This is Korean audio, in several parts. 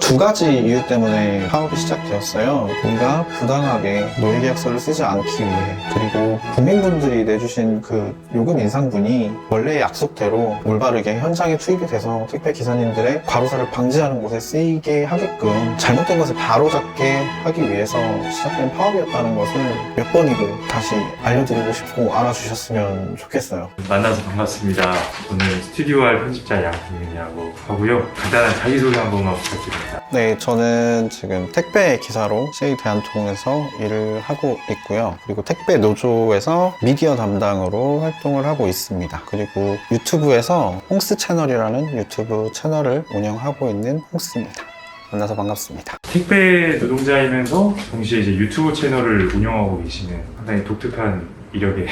두 가지 이유 때문에 파업이 시작되었어요. 뭔가 부당하게 노예계약서를 쓰지 않기 위해, 그리고 국민분들이 내주신 그 요금 인상분이 원래 약속대로 올바르게 현장에 투입이 돼서 택배 기사님들의 과로사를 방지하는 곳에 쓰이게 하게끔 잘못된 것을 바로잡게 하기 위해서 시작된 파업이었다는 것을 몇 번이고 다시 알려드리고 싶고 알아주셨으면 좋겠어요. 만나서 반갑습니다. 저는 스튜디오알 편집자 양승민이라고 하고요. 간단한 자기소개 한 번만 부탁드립니다. 네, 저는 지금 택배 기사로 CJ 대한통운에서 일을 하고 있고요. 그리고 택배 노조에서 미디어 담당으로 활동을 하고 있습니다. 그리고 유튜브에서 홍스 채널이라는 유튜브 채널을 운영하고 있는 홍스입니다. 만나서 반갑습니다. 택배 노동자이면서 동시에 이제 유튜브 채널을 운영하고 계시는 상당히 독특한 이력에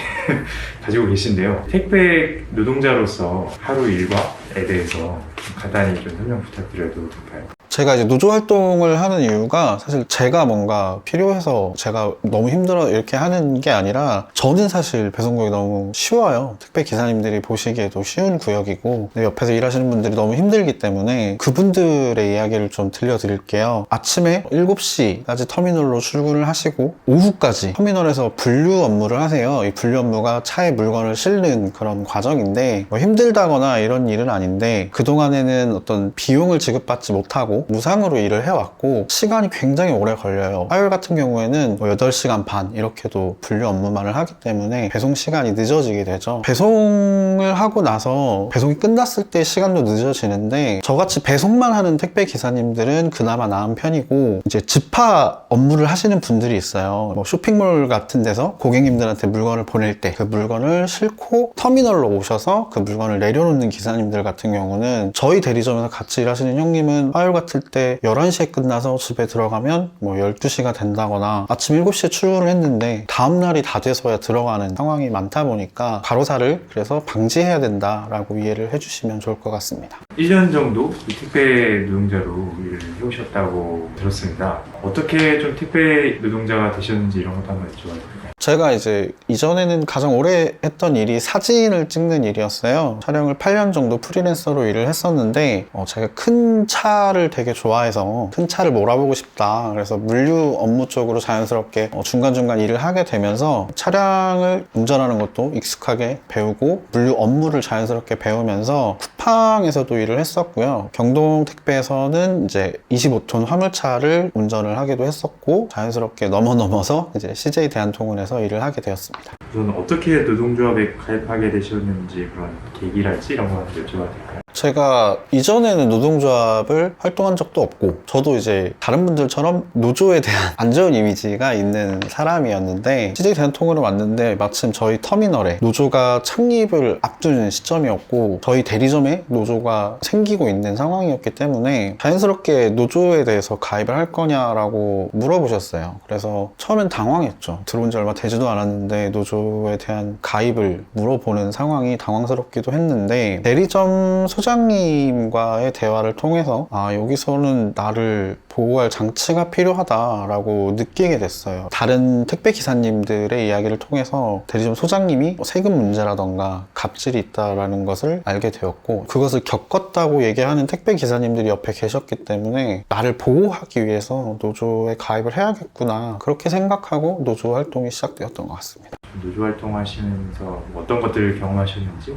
가지고 계신데요. 택배 노동자로서 하루 일과에 대해서 좀 간단히 좀 설명 부탁드려도 될까요? 제가 이제 노조 활동을 하는 이유가 사실 제가 뭔가 필요해서 제가 너무 힘들어 이렇게 하는 게 아니라, 저는 사실 배송국이 너무 쉬워요. 택배 기사님들이 보시기에도 쉬운 구역이고, 근데 옆에서 일하시는 분들이 너무 힘들기 때문에 그분들의 이야기를 좀 들려드릴게요. 아침에 7시까지 터미널로 출근을 하시고 오후까지 터미널에서 분류 업무를 하세요. 이 분류 업무가 차에 물건을 싣는 그런 과정인데, 뭐 힘들다거나 이런 일은 아닌데, 그동안에는 어떤 비용을 지급받지 못하고 무상으로 일을 해왔고 시간이 굉장히 오래 걸려요. 화요일 같은 경우에는 8시간 반 이렇게도 분류 업무만을 하기 때문에 배송 시간이 늦어지게 되죠. 배송을 하고 나서 배송이 끝났을 때 시간도 늦어지는데, 저같이 배송만 하는 택배 기사님들은 그나마 나은 편이고, 이제 집하 업무를 하시는 분들이 있어요. 뭐 쇼핑몰 같은 데서 고객님들한테 물건을 보낼 때 그 물건을 싣고 터미널로 오셔서 그 물건을 내려놓는 기사님들 같은 경우는, 저희 대리점에서 같이 일하시는 형님은 화요일 같은 때 11시에 끝나서 집에 들어가면 뭐 12시가 된다거나, 아침 7시에 출근을 했는데 다음날이 다 돼서야 들어가는 상황이 많다 보니까 과로사를 그래서 방지해야 된다라고 이해를 해주시면 좋을 것 같습니다. 1년 정도 택배 노동자로 일을 해오셨다고 들었습니다. 어떻게 좀 택배 노동자가 되셨는지 이런 것도 한번 여쭤봐도 될까요? 제가 이제 이전에는 가장 오래 했던 일이 사진을 찍는 일이었어요. 촬영을 8년 정도 프리랜서로 일을 했었는데, 제가 큰 차를 되게 좋아해서 큰 차를 몰아보고 싶다. 그래서 물류 업무 쪽으로 자연스럽게 중간중간 일을 하게 되면서 차량을 운전하는 것도 익숙하게 배우고 물류 업무를 자연스럽게 배우면서 쿠팡에서도 일을 했었고요. 경동택배에서는 이제 25톤 화물차를 운전을 하기도 했었고, 자연스럽게 넘어서 이제 CJ 대한통운에서 일을 하게 되었습니다. 우선 어떻게 노동조합에 가입하게 되셨는지 그런 계기랄지 이런 거 여쭤봐도 될까요? 제가 이전에는 노동조합을 활동한 적도 없고, 저도 이제 다른 분들처럼 노조에 대한 안 좋은 이미지가 있는 사람이었는데, CJ 대한통운을 왔는데 마침 저희 터미널에 노조가 창립을 앞두는 시점이었고, 저희 대리점에 노조가 생기고 있는 상황이었기 때문에 자연스럽게 노조에 대해서 가입을 할 거냐라고 물어보셨어요. 그래서 처음엔 당황했죠. 들어온 지 얼마 되지도 않았는데 노조에 대한 가입을 물어보는 상황이 당황스럽기도 했는데, 대리점 소장님과의 대화를 통해서 여기서는 나를 보호할 장치가 필요하다라고 느끼게 됐어요. 다른 택배 기사님들의 이야기를 통해서 대리점 소장님이 세금 문제라던가 갑질이 있다라는 것을 알게 되었고, 그것을 겪었다고 얘기하는 택배 기사님들이 옆에 계셨기 때문에 나를 보호하기 위해서 노조에 가입을 해야겠구나, 그렇게 생각하고 노조 활동이 시작되었던 것 같습니다. 노조 활동하시면서 어떤 것들을 경험하셨는지,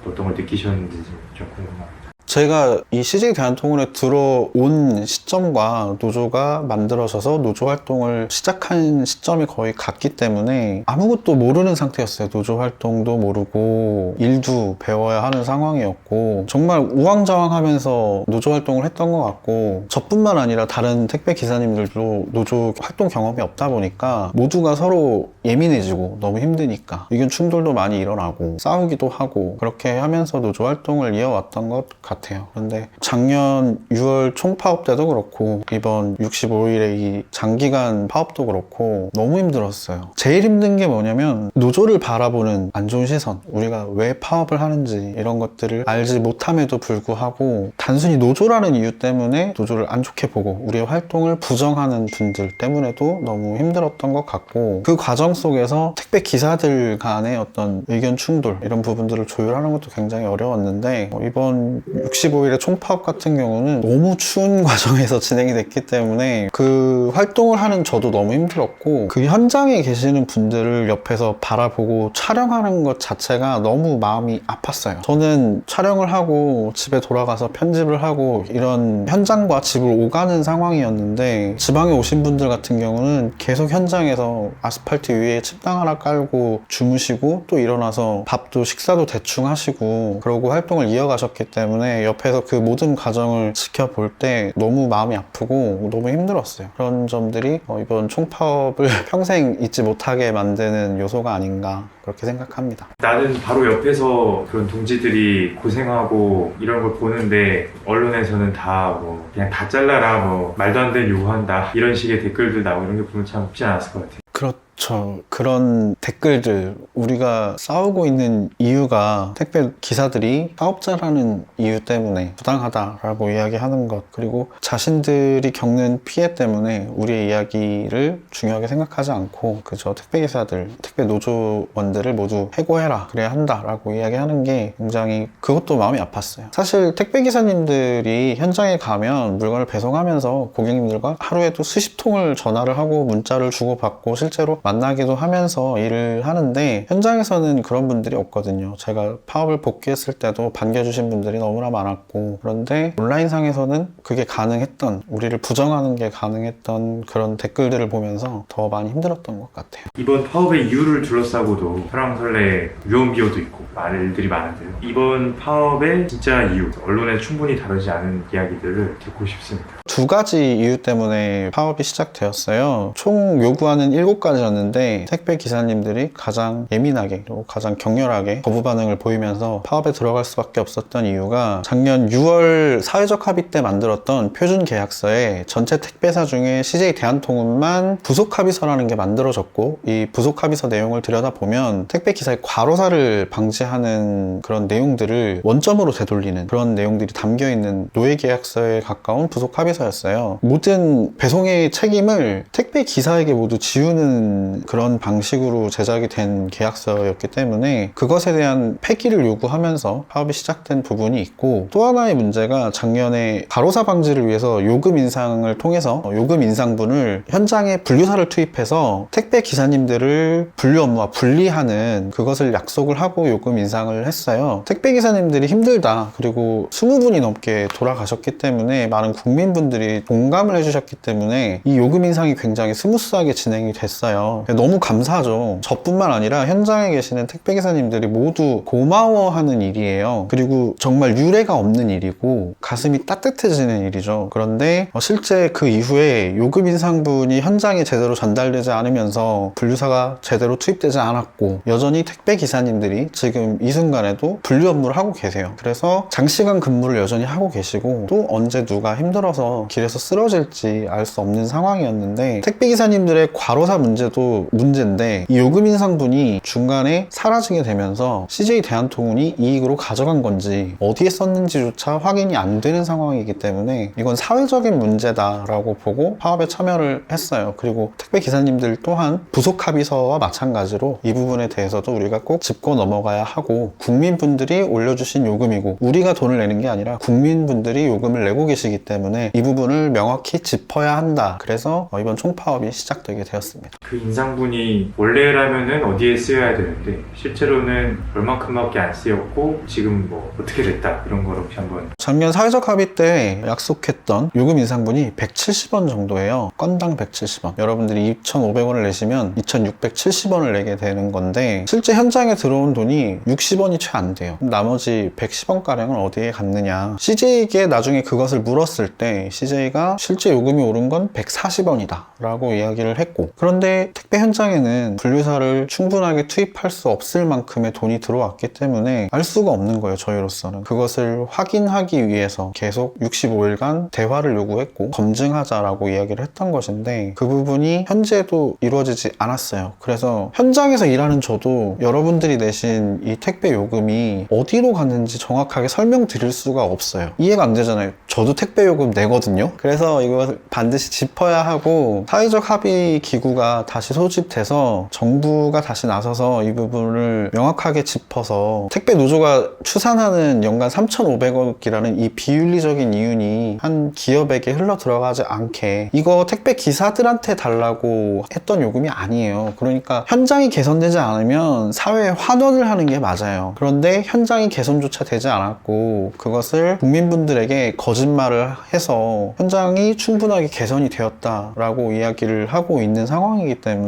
어떤 걸 느끼셨는지 좀 궁금합니다. 제가 이 CJ 대한통운에 들어온 시점과 노조가 만들어져서 노조 활동을 시작한 시점이 거의 같기 때문에 아무것도 모르는 상태였어요. 노조 활동도 모르고 일도 배워야 하는 상황이었고, 정말 우왕좌왕하면서 노조 활동을 했던 것 같고, 저뿐만 아니라 다른 택배 기사님들도 노조 활동 경험이 없다 보니까 모두가 서로 예민해지고 너무 힘드니까 의견 충돌도 많이 일어나고 싸우기도 하고, 그렇게 하면서 노조 활동을 이어왔던 것 같아요. 그런데 작년 6월 총파업 때도 그렇고 이번 65일의 이 장기간 파업도 그렇고 너무 힘들었어요. 제일 힘든 게 뭐냐면 노조를 바라보는 안 좋은 시선, 우리가 왜 파업을 하는지 이런 것들을 알지 못함에도 불구하고 단순히 노조라는 이유 때문에 노조를 안 좋게 보고 우리의 활동을 부정하는 분들 때문에도 너무 힘들었던 것 같고, 그 과정 속에서 택배 기사들 간의 어떤 의견 충돌 이런 부분들을 조율하는 것도 굉장히 어려웠는데, 이번 65일의 총파업 같은 경우는 너무 추운 과정에서 진행이 됐기 때문에 그 활동을 하는 저도 너무 힘들었고 그 현장에 계시는 분들을 옆에서 바라보고 촬영하는 것 자체가 너무 마음이 아팠어요. 저는 촬영을 하고 집에 돌아가서 편집을 하고 이런 현장과 집을 오가는 상황이었는데 지방에 오신 분들 같은 경우는 계속 현장에서 아스팔트 위에 침낭 하나 깔고 주무시고 또 일어나서 밥도 식사도 대충 하시고 그러고 활동을 이어가셨기 때문에 옆에서 그 모든 과정을 지켜볼 때 너무 마음이 아프고 너무 힘들었어요. 그런 점들이 이번 총파업을 평생 잊지 못하게 만드는 요소가 아닌가 그렇게 생각합니다. 나는 바로 옆에서 그런 동지들이 고생하고 이런 걸 보는데 언론에서는 다 뭐 그냥 다 잘라라 뭐 말도 안 되는 요구한다 이런 식의 댓글들 나오고 이런 게 보면 참 쉽지 않았을 것 같아요. 그렇죠. 그런 댓글들 우리가 싸우고 있는 이유가 택배 기사들이 사업자라는 이유 때문에 부당하다라고 이야기하는 것 그리고 자신들이 겪는 피해 때문에 우리의 이야기를 중요하게 생각하지 않고 그저 택배 기사들, 택배 노조원들을 모두 해고해라 그래야 한다라고 이야기하는 게 굉장히 그것도 마음이 아팠어요. 사실 택배 기사님들이 현장에 가면 물건을 배송하면서 고객님들과 하루에도 수십 통을 전화를 하고 문자를 주고받고 실제로 만나기도 하면서 일을 하는데 현장에서는 그런 분들이 없거든요. 제가 파업을 복귀했을 때도 반겨주신 분들이 너무나 많았고 그런데 온라인상에서는 그게 가능했던 우리를 부정하는 게 가능했던 그런 댓글들을 보면서 더 많이 힘들었던 것 같아요. 이번 파업의 이유를 둘러싸고도 설왕설래 유언비어도 있고 말들이 많은데요. 이번 파업의 진짜 이유, 언론에 충분히 다루지 않은 이야기들을 듣고 싶습니다. 두 가지 이유 때문에 파업이 시작되었어요. 총 요구하는 7가지였는데 택배 기사님들이 가장 예민하게 그리고 가장 격렬하게 거부 반응을 보이면서 파업에 들어갈 수밖에 없었던 이유가 작년 6월 사회적 합의 때 만들었던 표준 계약서에 전체 택배사 중에 CJ 대한통운만 부속 합의서라는 게 만들어졌고 이 부속 합의서 내용을 들여다보면 택배 기사의 과로사를 방지하는 그런 내용들을 원점으로 되돌리는 그런 내용들이 담겨있는 노예 계약서에 가까운 부속 합의서였어요. 모든 배송의 책임을 택배 기사에게 모두 지우는 그런 방식으로 제작이 된 계약서였기 때문에 그것에 대한 폐기를 요구하면서 파업이 시작된 부분이 있고 또 하나의 문제가 작년에 과로사 방지를 위해서 요금 인상을 통해서 요금 인상분을 현장에 분류사를 투입해서 택배 기사님들을 분류 업무와 분리하는 그것을 약속을 하고 요금 인상을 했어요. 택배 기사님들이 힘들다 그리고 20분이 넘게 돌아가셨기 때문에 많은 국민분들이 공감을 해주셨기 때문에 이 요금 인상이 굉장히 스무스하게 진행이 됐어요. 너무 감사하죠. 저뿐만 아니라 현장에 계시는 택배 기사님들이 모두 고마워하는 일이에요. 그리고 정말 유례가 없는 일이고 가슴이 따뜻해지는 일이죠. 그런데 실제 그 이후에 요금 인상분이 현장에 제대로 전달되지 않으면서 분류사가 제대로 투입되지 않았고 여전히 택배 기사님들이 지금 이 순간에도 분류 업무를 하고 계세요. 그래서 장시간 근무를 여전히 하고 계시고 또 언제 누가 힘들어서 길에서 쓰러질지 알 수 없는 상황이었는데 택배 기사님들의 과로사 문제도 문제인데 이 요금 인상분이 중간에 사라지게 되면서 CJ 대한통운이 이익으로 가져간 건지 어디에 썼는지조차 확인이 안 되는 상황이기 때문에 이건 사회적인 문제다라고 보고 파업에 참여를 했어요. 그리고 택배 기사님들 또한 부속 합의서와 마찬가지로 이 부분에 대해서도 우리가 꼭 짚고 넘어가야 하고 국민분들이 올려주신 요금이고 우리가 돈을 내는 게 아니라 국민분들이 요금을 내고 계시기 때문에 이 부분을 명확히 짚어야 한다. 그래서 이번 총파업이 시작되게 되었습니다. 그 인상분이 원래라면은 어디에 쓰여야 되는데 실제로는 얼만큼밖에 안 쓰였고 지금 뭐 어떻게 됐다 이런 걸 혹시 한번 작년 사회적 합의 때 약속했던 요금 인상분이 170원 정도예요. 건당 170원. 여러분들이 2,500원을 내시면 2,670원을 내게 되는 건데 실제 현장에 들어온 돈이 60원이 채 안 돼요. 나머지 110원가량은 어디에 갔느냐. CJ에게 나중에 그것을 물었을 때 CJ가 실제 요금이 오른 건 140원이다 라고 이야기를 했고 그런데 택배 현장에는 분류사를 충분하게 투입할 수 없을 만큼의 돈이 들어왔기 때문에 알 수가 없는 거예요. 저희로서는 그것을 확인하기 위해서 계속 65일간 대화를 요구했고 검증하자라고 이야기를 했던 것인데 그 부분이 현재도 이루어지지 않았어요. 그래서 현장에서 일하는 저도 여러분들이 내신 이 택배 요금이 어디로 갔는지 정확하게 설명드릴 수가 없어요. 이해가 안 되잖아요. 저도 택배 요금 내거든요. 그래서 이걸 반드시 짚어야 하고 사회적 합의 기구가 다시 다시 소집돼서 정부가 다시 나서서 이 부분을 명확하게 짚어서 택배 노조가 추산하는 연간 3,500억이라는 이 비윤리적인 이윤이 한 기업에게 흘러 들어가지 않게, 이거 택배 기사들한테 달라고 했던 요금이 아니에요. 그러니까 현장이 개선되지 않으면 사회에 환원을 하는 게 맞아요. 그런데 현장이 개선조차 되지 않았고 그것을 국민분들에게 거짓말을 해서 현장이 충분하게 개선이 되었다라고 이야기를 하고 있는 상황이기 때문에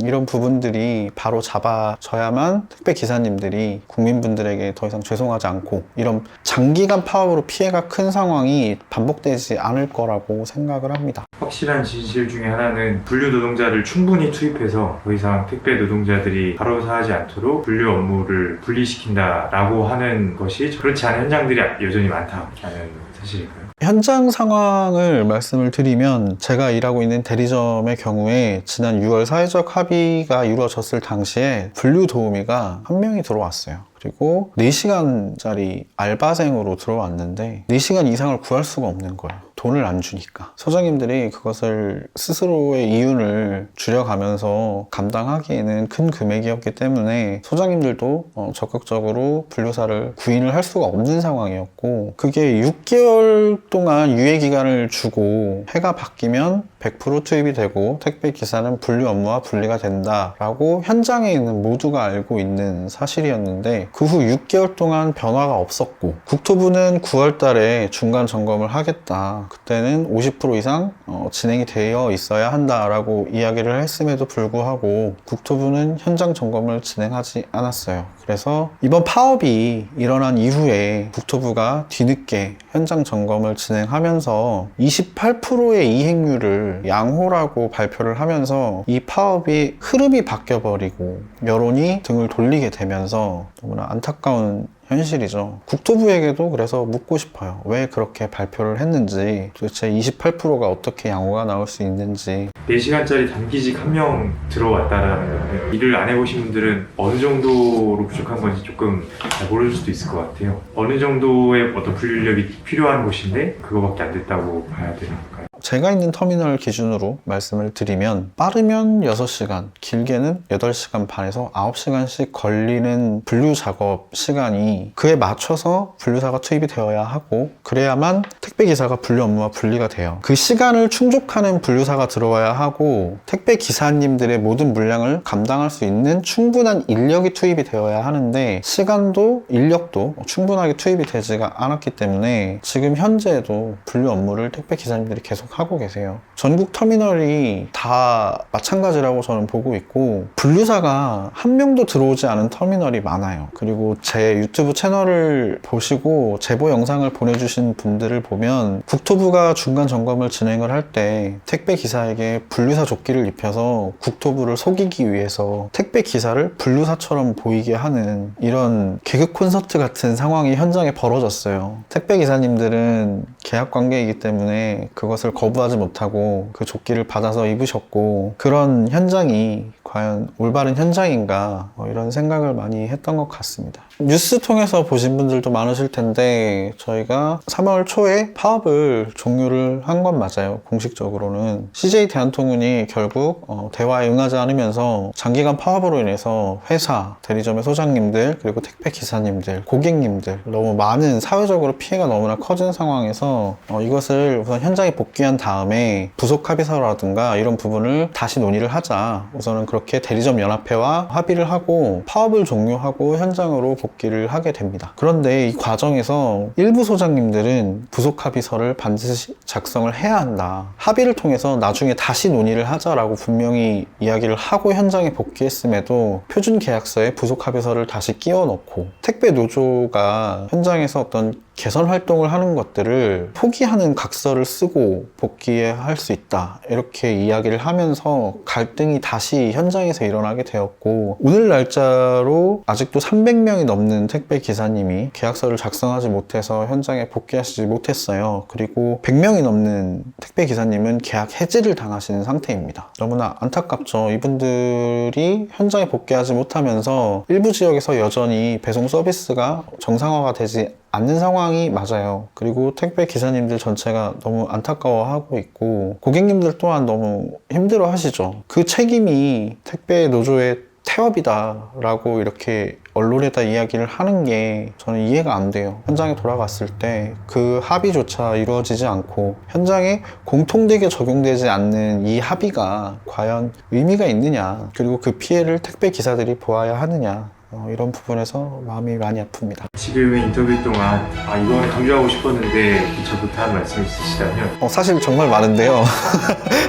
이런 부분들이 바로 잡아져야만 택배 기사님들이 국민분들에게 더 이상 죄송하지 않고 이런 장기간 파업으로 피해가 큰 상황이 반복되지 않을 거라고 생각을 합니다. 확실한 진실 중에 하나는 분류 노동자를 충분히 투입해서 더 이상 택배 노동자들이 바로사하지 않도록 분류 업무를 분리시킨다라고 하는 것이 그렇지 않은 현장들이 여전히 많다라는 사실일까요? 현장 상황을 말씀을 드리면 제가 일하고 있는 대리점의 경우에 지난 6월 사회적 합의가 이루어졌을 당시에 분류 도우미가 한 명이 들어왔어요. 그리고 4시간짜리 알바생으로 들어왔는데 4시간 이상을 구할 수가 없는 거예요. 돈을 안 주니까. 소장님들이 그것을 스스로의 이윤을 줄여가면서 감당하기에는 큰 금액이었기 때문에 소장님들도 적극적으로 분류사를 구인을 할 수가 없는 상황이었고, 그게 6개월 동안 유예기간을 주고 해가 바뀌면 100% 투입이 되고 택배 기사는 분류 업무와 분리가 된다라고 현장에 있는 모두가 알고 있는 사실이었는데, 그 후 6개월 동안 변화가 없었고 국토부는 9월 달에 중간 점검을 하겠다, 그때는 50% 이상 진행이 되어 있어야 한다라고 이야기를 했음에도 불구하고 국토부는 현장 점검을 진행하지 않았어요. 그래서 이번 파업이 일어난 이후에 국토부가 뒤늦게 현장 점검을 진행하면서 28%의 이행률을 양호라고 발표를 하면서 이 파업이 흐름이 바뀌어버리고 여론이 등을 돌리게 되면서 너무나 안타까운 현실이죠. 국토부에게도 그래서 묻고 싶어요. 왜 그렇게 발표를 했는지, 도대체 28%가 어떻게 양호가 나올 수 있는지. 4시간짜리 단기직 한 명 들어왔다라는 건데, 일을 안 해보신 분들은 어느 정도로 부족한 건지 조금 잘 모를 수도 있을 것 같아요. 어느 정도의 어떤 분류력이 필요한 곳인데 그거밖에 안 됐다고 봐야 되나요? 제가 있는 터미널 기준으로 말씀을 드리면 빠르면 6시간, 길게는 8시간 반에서 9시간씩 걸리는 분류 작업 시간이 그에 맞춰서 분류사가 투입이 되어야 하고, 그래야만 택배기사가 분류 업무와 분리가 돼요. 그 시간을 충족하는 분류사가 들어와야 하고 택배 기사님들의 모든 물량을 감당할 수 있는 충분한 인력이 투입이 되어야 하는데, 시간도 인력도 충분하게 투입이 되지가 않았기 때문에 지금 현재에도 분류 업무를 택배 기사님들이 계속 하고 계세요. 전국 터미널이 다 마찬가지라고 저는 보고 있고, 분류사가 한 명도 들어오지 않은 터미널이 많아요. 그리고 제 유튜브 채널을 보시고 제보 영상을 보내주신 분들을 보면 국토부가 중간 점검을 진행을 할 때 택배 기사에게 분류사 조끼를 입혀서 국토부를 속이기 위해서 택배 기사를 분류사처럼 보이게 하는 이런 개그 콘서트 같은 상황이 현장에 벌어졌어요. 택배 기사님들은 계약 관계이기 때문에 그것을 거부하지 못하고 그 조끼를 받아서 입으셨고, 그런 현장이 과연 올바른 현장인가, 이런 생각을 많이 했던 것 같습니다. 뉴스 통해서 보신 분들도 많으실 텐데 저희가 3월 초에 파업을 종료를 한 건 맞아요. 공식적으로는 CJ 대한통운이 결국 대화에 응하지 않으면서 장기간 파업으로 인해서 회사, 대리점의 소장님들, 그리고 택배 기사님들, 고객님들 너무 많은 사회적으로 피해가 너무나 커진 상황에서 이것을 우선 현장에 복귀한 다음에 부속 합의서라든가 이런 부분을 다시 논의를 하자, 우선은 그렇게 대리점 연합회와 합의를 하고 파업을 종료하고 현장으로 복귀를 하게 됩니다. 그런데 이 과정에서 일부 소장님들은 부속 합의서를 반드시 작성을 해야 한다, 합의를 통해서 나중에 다시 논의를 하자라고 분명히 이야기를 하고 현장에 복귀했음에도 표준 계약서에 부속 합의서를 다시 끼워 넣고 택배 노조가 현장에서 어떤 개선 활동을 하는 것들을 포기하는 각서를 쓰고 복귀할 수 있다, 이렇게 이야기를 하면서 갈등이 다시 현장에서 일어나게 되었고, 오늘 날짜로 아직도 300명이 넘는 택배 기사님이 계약서를 작성하지 못해서 현장에 복귀하시지 못했어요. 그리고 100명이 넘는 택배 기사님은 계약 해지를 당하시는 상태입니다. 너무나 안타깝죠. 이분들이 현장에 복귀하지 못하면서 일부 지역에서 여전히 배송 서비스가 정상화가 되지 않는 상황이 맞아요. 그리고 택배 기사님들 전체가 너무 안타까워하고 있고 고객님들 또한 너무 힘들어 하시죠. 그 책임이 택배 노조의 태업이다라고 이렇게 언론에다 이야기를 하는 게 저는 이해가 안 돼요. 현장에 돌아갔을 때 그 합의조차 이루어지지 않고 현장에 공통되게 적용되지 않는 이 합의가 과연 의미가 있느냐, 그리고 그 피해를 택배 기사들이 보아야 하느냐, 이런 부분에서 마음이 많이 아픕니다. 지금의 인터뷰 동안 이거는 강조하고 싶었는데 미처 못한 말씀 있으시다면 사실 정말 많은데요.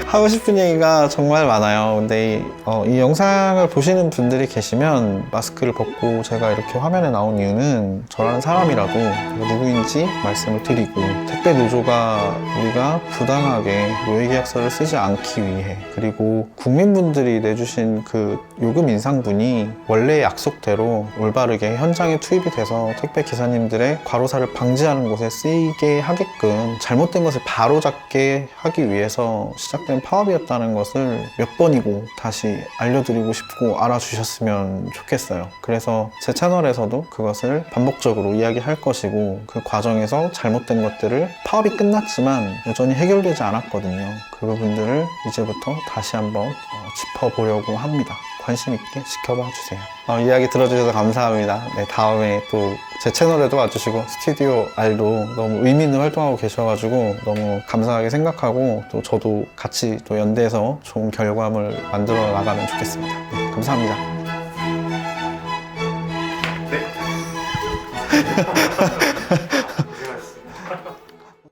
하고 싶은 얘기가 정말 많아요. 근데 이 영상을 보시는 분들이 계시면 마스크를 벗고 제가 이렇게 화면에 나온 이유는 저라는 사람이라도 누구인지 말씀을 드리고, 택배 노조가 우리가 부당하게 노예계약서를 쓰지 않기 위해, 그리고 국민분들이 내주신 그 요금 인상분이 원래 약속대로 올바르게 현장에 투입이 돼서 택배 기사님들의 과로사를 방지하는 곳에 쓰이게 하게끔 잘못된 것을 바로잡게 하기 위해서 시작된 파업이었다는 것을 몇 번이고 다시 알려드리고 싶고 알아주셨으면 좋겠어요. 그래서 제 채널에서도 그것을 반복적으로 이야기할 것이고, 그 과정에서 잘못된 것들을, 파업이 끝났지만 여전히 해결되지 않았거든요. 그 부분들을 이제부터 다시 한번 짚어보려고 합니다. 관심 있게 지켜봐 주세요. 이야기 들어주셔서 감사합니다. 네, 다음에 또 제 채널에도 와주시고 스튜디오 R도 너무 의미 있는 활동하고 계셔가지고 너무 감사하게 생각하고, 또 저도 같이 또 연대해서 좋은 결과물 만들어 나가면 좋겠습니다. 네, 감사합니다. 네.